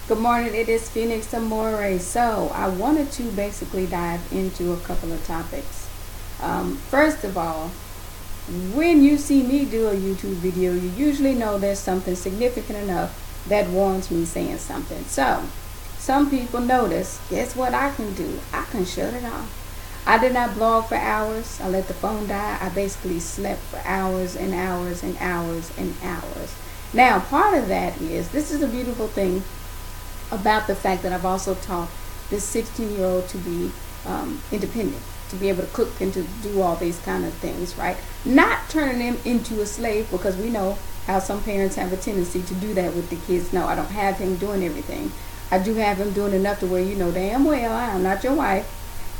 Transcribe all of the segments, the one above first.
Good morning, it is Phoenix Amore. So, I wanted to basically dive into a couple of topics. First of all, when you see me do a YouTube video, you usually know there's something significant enough that warrants me saying something. So, some people notice, guess what I can do? I can shut it off. I did not blog for hours. I let the phone die. I basically slept for hours and hours and hours and hours. Now, part of that is, this is a beautiful thing about the fact that I've also taught this 16-year-old to be independent, to be able to cook and to do all these kind of things, right? Not turning them into a slave, because we know how some parents have a tendency to do that with the kids. No, I don't have him doing everything. I do have him doing enough to where you know damn well I'm not your wife,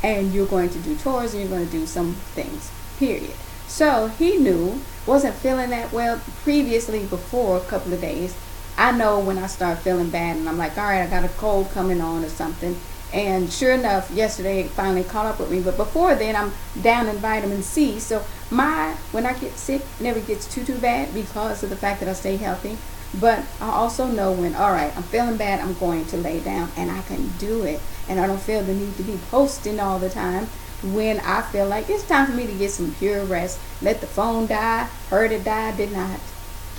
and you're going to do chores and you're going to do some things, period. So he knew, wasn't feeling that well previously before a couple of days. I know when I start feeling bad and I'm like, all right, I got a cold coming on or something. And sure enough, yesterday it finally caught up with me. But before then, I'm down in vitamin C. So when I get sick, it never gets too bad because of the fact that I stay healthy. But I also know when, all right, I'm feeling bad, I'm going to lay down and I can do it. And I don't feel the need to be posting all the time when I feel like it's time for me to get some pure rest. Let the phone die, heard it die, did not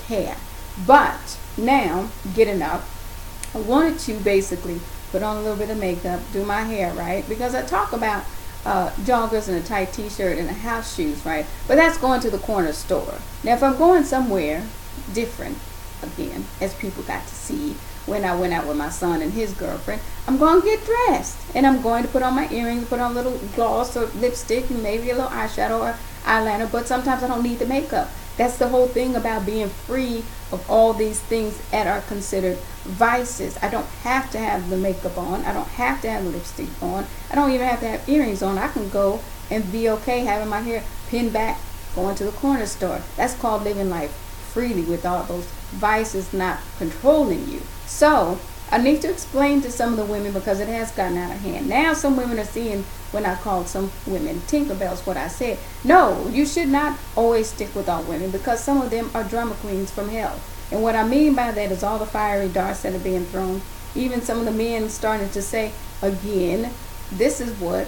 care. But now, getting up, I wanted to basically put on a little bit of makeup, do my hair, right? Because I talk about joggers and a tight t-shirt and a house shoes, right? But that's going to the corner store. Now, if I'm going somewhere different, again, as people got to see when I went out with my son and his girlfriend, I'm going to get dressed. And I'm going to put on my earrings, put on a little gloss or lipstick and maybe a little eyeshadow or eyeliner. But sometimes I don't need the makeup. That's the whole thing about being free of all these things that are considered vices. I don't have to have the makeup on. I don't have to have the lipstick on. I don't even have to have earrings on. I can go and be okay having my hair pinned back, going to the corner store. That's called living life freely with all those vices not controlling you. So I need to explain to some of the women because it has gotten out of hand. Now some women are seeing when I called some women Tinkerbells what I said. No, you should not always stick with all women because some of them are drama queens from hell. And what I mean by that is all the fiery darts that are being thrown. Even some of the men starting to say, again, this is what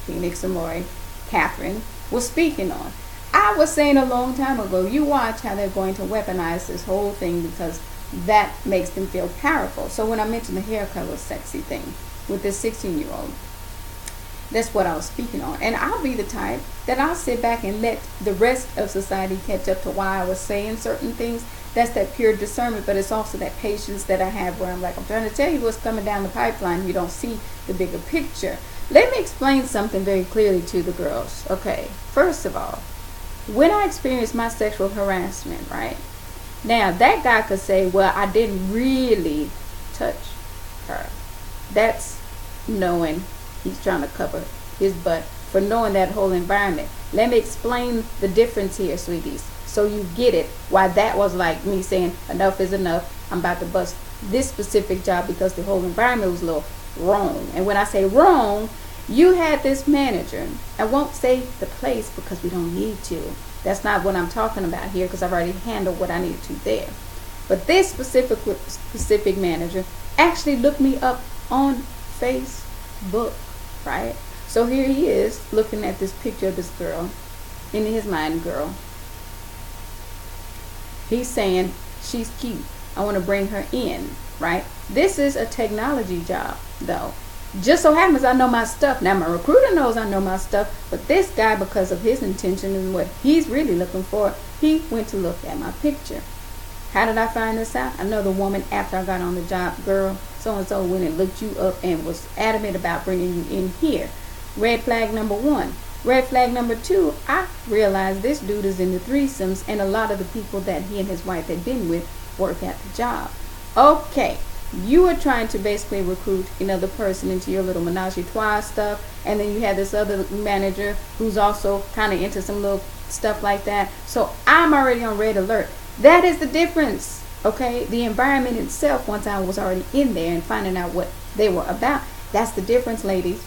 Phoenix Amore, Catherine, was speaking on. I was saying a long time ago, you watch how they're going to weaponize this whole thing because that makes them feel powerful. So when I mentioned the hair color sexy thing with this 16-year-old, that's what I was speaking on. And I'll be the type that I'll sit back and let the rest of society catch up to why I was saying certain things. That's that pure discernment, but it's also that patience that I have where I'm like, I'm trying to tell you what's coming down the pipeline. You don't see the bigger picture. Let me explain something very clearly to the girls. Okay, first of all, when I experienced my sexual harassment, right? Now, that guy could say, well, I didn't really touch her. That's knowing he's trying to cover his butt for knowing that whole environment. Let me explain the difference here, sweeties, so you get it. Why that was like me saying, enough is enough. I'm about to bust this specific job because the whole environment was a little wrong. And when I say wrong, you had this manager. I won't say the place because we don't need to. That's not what I'm talking about here because I've already handled what I needed to there. But this specific manager actually looked me up on Facebook, right? So here he is looking at this picture of this girl, in his mind, girl. He's saying, she's cute. I want to bring her in, right? This is a technology job, though. Just so happens I know my stuff. Now my recruiter knows I know my stuff, but this guy, because of his intention and what he's really looking for, he went to look at my picture. How did I find this out? Another woman after I got on the job, girl, so-and-so went and looked you up and was adamant about bringing you in here. Red flag number 1. Red flag number 2, I realized this dude is into threesomes and a lot of the people that he and his wife had been with work at the job. Okay. You are trying to basically recruit another person into your little menage a trois stuff, and then you have this other manager who's also kind of into some little stuff like that. So I'm already on red alert. That is the difference, okay? The environment itself, once I was already in there and finding out what they were about, that's the difference, ladies.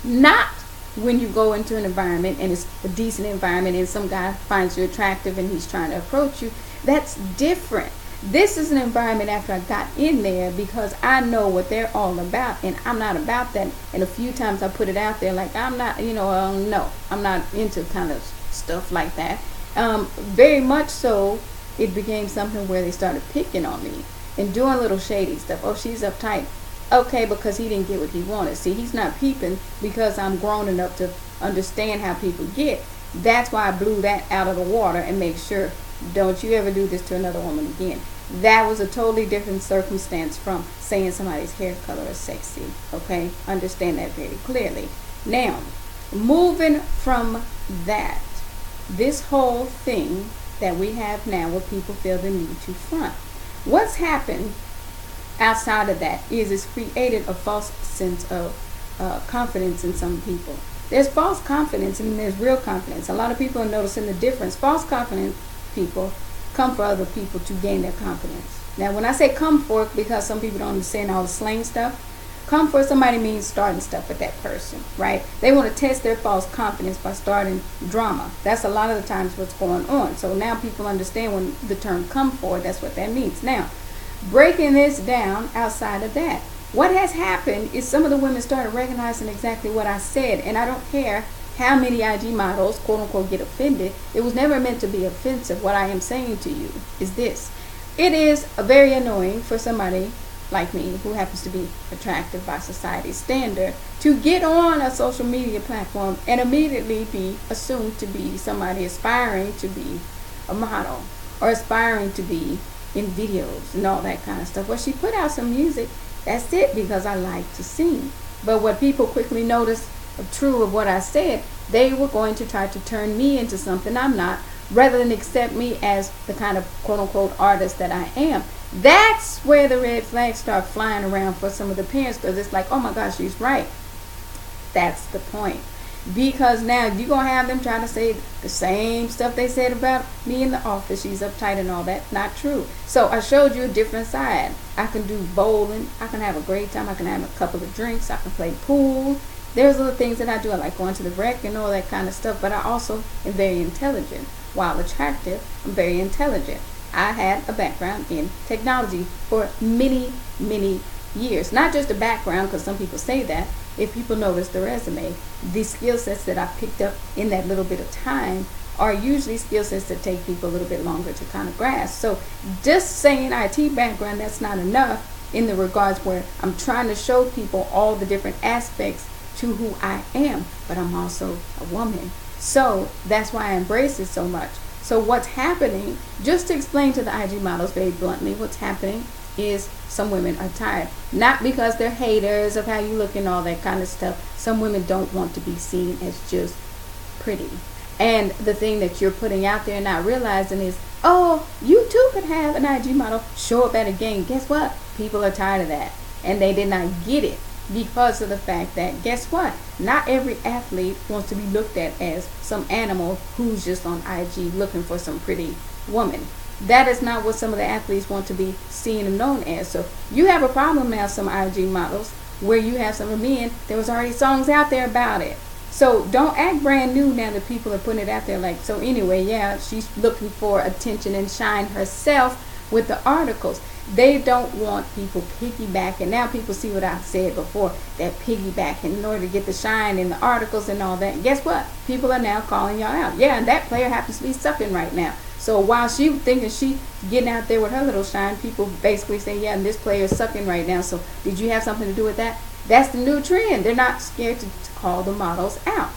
Not when you go into an environment and it's a decent environment and some guy finds you attractive and he's trying to approach you. That's different. This is an environment after I got in there, because I know what they're all about, and I'm not about that. And a few times I put it out there like, I'm not, no, I'm not into kind of stuff like that. Very much so, it became something where they started picking on me and doing little shady stuff. Oh, she's uptight. Okay, because he didn't get what he wanted. See, he's not peeping because I'm grown enough to understand how people get. That's why I blew that out of the water and make sure, don't you ever do this to another woman again. That was a totally different circumstance from saying somebody's hair color is sexy. Okay, understand that very clearly. Now, moving from that, this whole thing that we have now where people feel the need to front. What's happened outside of that is it's created a false sense of confidence in some people. There's false confidence and there's real confidence. A lot of people are noticing the difference. False confidence people come for other people to gain their confidence. Now, when I say come for, because some people don't understand all the slang stuff, come for somebody means starting stuff with that person, right? They want to test their false confidence by starting drama. That's a lot of the times what's going on. So now people understand when the term come for, that's what that means. Now, breaking this down outside of that, what has happened is some of the women started recognizing exactly what I said, and I don't care how many IG models, quote unquote, get offended. It was never meant to be offensive. What I am saying to you is this. It is very annoying for somebody like me, who happens to be attractive by society's standard, to get on a social media platform and immediately be assumed to be somebody aspiring to be a model or aspiring to be in videos and all that kind of stuff. Well, she put out some music. That's it, because I like to sing. But what people quickly noticed true of what I said, they were going to try to turn me into something I'm not, rather than accept me as the kind of quote unquote artist that I am. That's where the red flags start flying around for some of the parents, because it's like, oh my gosh, she's right. That's the point. Because now you're going to have them trying to say the same stuff they said about me in the office. She's uptight and all that. Not true. So I showed you a different side. I can do bowling. I can have a great time. I can have a couple of drinks. I can play pool. There's other things that I do. I like going to the rec and all that kind of stuff. But I also am very intelligent. While attractive, I'm very intelligent. I had a background in technology for many, many years. Not just a background, because some people say that. If people notice the resume, the skill sets that I picked up in that little bit of time are usually skill sets that take people a little bit longer to kind of grasp. So just saying IT background, that's not enough in the regards where I'm trying to show people all the different aspects to who I am, but I'm also a woman. So that's why I embrace it so much. So what's happening, just to explain to the IG models very bluntly, what's happening is some women are tired. Not because they're haters of how you look and all that kind of stuff. Some women don't want to be seen as just pretty. And the thing that you're putting out there and not realizing is, oh, you too could have an IG model show up at a game. Guess what? People are tired of that. And they did not get it because of the fact that, guess what? Not every athlete wants to be looked at as some animal who's just on IG looking for some pretty woman. That is not what some of the athletes want to be seen and known as. So you have a problem now, some IG models, where you have some of the men, there was already songs out there about it. So don't act brand new now that people are putting it out there like, so anyway, yeah, she's looking for attention and shine herself with the articles. They don't want people piggybacking. Now people see what I said before, that piggybacking in order to get the shine in the articles and all that. And guess what? People are now calling y'all out. Yeah, and that player happens to be sucking right now. So while she thinking she getting out there with her little shine, people basically say, yeah, and this player is sucking right now. So did you have something to do with that? That's the new trend. They're not scared to call the models out.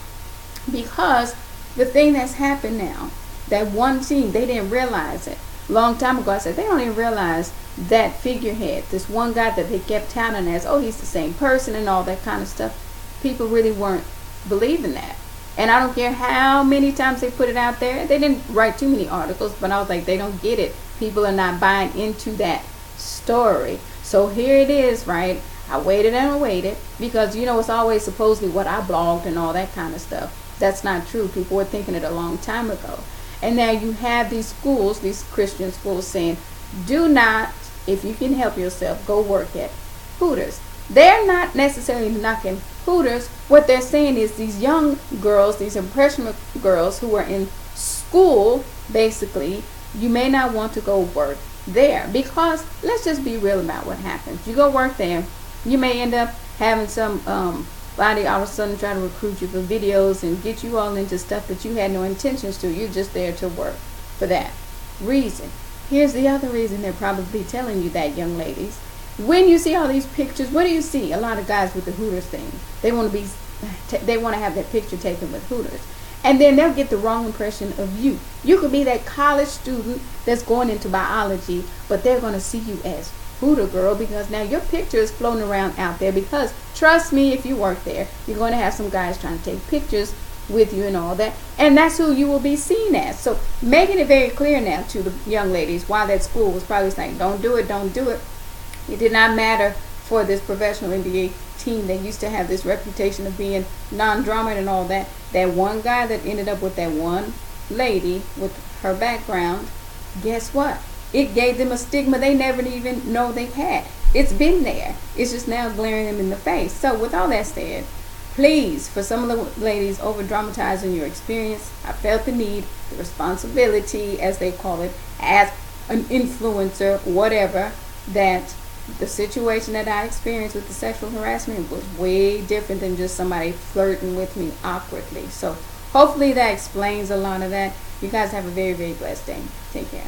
Because the thing that's happened now, that one team, they didn't realize it. Long time ago, I said, they don't even realize that figurehead, this one guy that they kept touting as, oh, he's the same person and all that kind of stuff. People really weren't believing that. And I don't care how many times they put it out there. They didn't write too many articles, but I was like, they don't get it. People are not buying into that story. So here it is, right? I waited and I waited because, you know, it's always supposedly what I blogged and all that kind of stuff. That's not true. People were thinking it a long time ago. And now you have these schools, these Christian schools saying, do not, if you can help yourself, go work at Hooters. They're not necessarily knocking Hooters. What they're saying is these young girls, these impressionable girls who are in school, basically, you may not want to go work there, because let's just be real about what happens. You go work there, you may end up having some body all of a sudden try to recruit you for videos and get you all into stuff that you had no intentions to. You're just there to work for that reason. Here's the other reason they're probably telling you that, young ladies. When you see all these pictures, what do you see? A lot of guys with the Hooters thing. They want to have that picture taken with Hooters. And then they'll get the wrong impression of you. You could be that college student that's going into biology, but they're going to see you as Hooter girl, because now your picture is floating around out there. Because trust me, if you work there, you're going to have some guys trying to take pictures with you and all that, and that's who you will be seen as. So making it very clear now to the young ladies, while that school was probably saying don't do it, don't do it, it did not matter for this professional NBA team. They used to have this reputation of being non-drama and all that. That one guy that ended up with that one lady with her background, guess what? It gave them a stigma they never even know they had. It's been there. It's just now glaring them in the face. So with all that said, please, for some of the ladies over dramatizing your experience, I felt the need, the responsibility, as they call it, as an influencer, whatever, that the situation that I experienced with the sexual harassment was way different than just somebody flirting with me awkwardly. So hopefully that explains a lot of that. You guys have a very, very blessed day. Take care.